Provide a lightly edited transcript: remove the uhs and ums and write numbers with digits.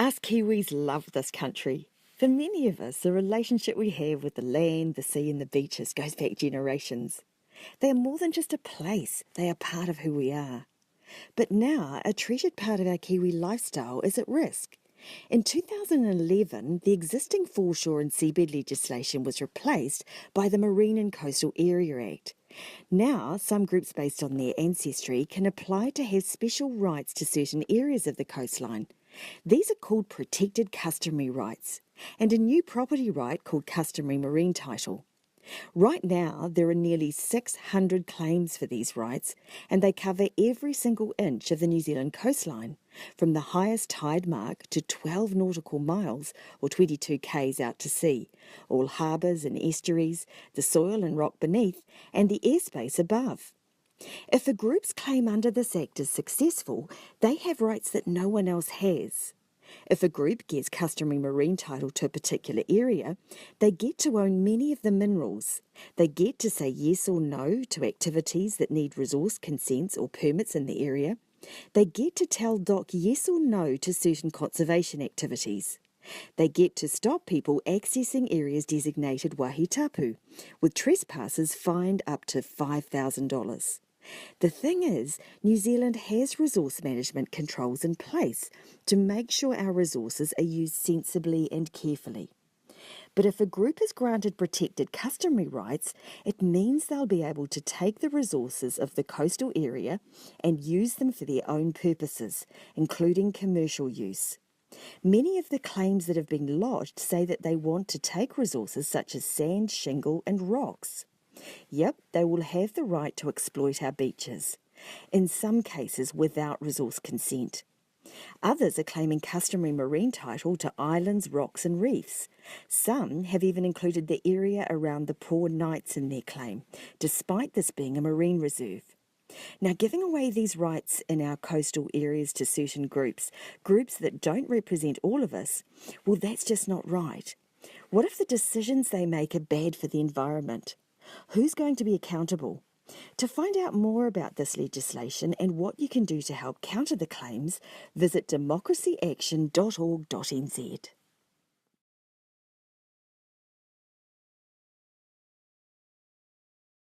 Us Kiwis love this country. For many of us, the relationship we have with the land, the sea and the beaches goes back generations. They are more than just a place, they are part of who we are. But now, a treasured part of our Kiwi lifestyle is at risk. In 2011, the existing foreshore and seabed legislation was replaced by the Marine and Coastal Area Act. Now, some groups based on their ancestry can apply to have special rights to certain areas of the coastline. These are called protected customary rights, and a new property right called customary marine title. Right now, there are nearly 600 claims for these rights, and they cover every single inch of the New Zealand coastline, from the highest tide mark to 12 nautical miles or 22 k's out to sea, all harbours and estuaries, the soil and rock beneath, and the airspace above. If a group's claim under this Act is successful, they have rights that no one else has. If a group gets customary marine title to a particular area, they get to own many of the minerals. They get to say yes or no to activities that need resource consents or permits in the area. They get to tell DOC yes or no to certain conservation activities. They get to stop people accessing areas designated wahi tapu, with trespassers fined up to $5,000. The thing is, New Zealand has resource management controls in place to make sure our resources are used sensibly and carefully. But if a group is granted protected customary rights, it means they'll be able to take the resources of the coastal area and use them for their own purposes, including commercial use. Many of the claims that have been lodged say that they want to take resources such as sand, shingle and rocks. Yep, they will have the right to exploit our beaches, in some cases without resource consent. Others are claiming customary marine title to islands, rocks and reefs. Some have even included the area around the Prawn Knights in their claim, despite this being a marine reserve. Now, giving away these rights in our coastal areas to certain groups that don't represent all of us, well, that's just not right. What if the decisions they make are bad for the environment? Who's going to be accountable? To find out more about this legislation and what you can do to help counter the claims, visit democracyaction.org.nz.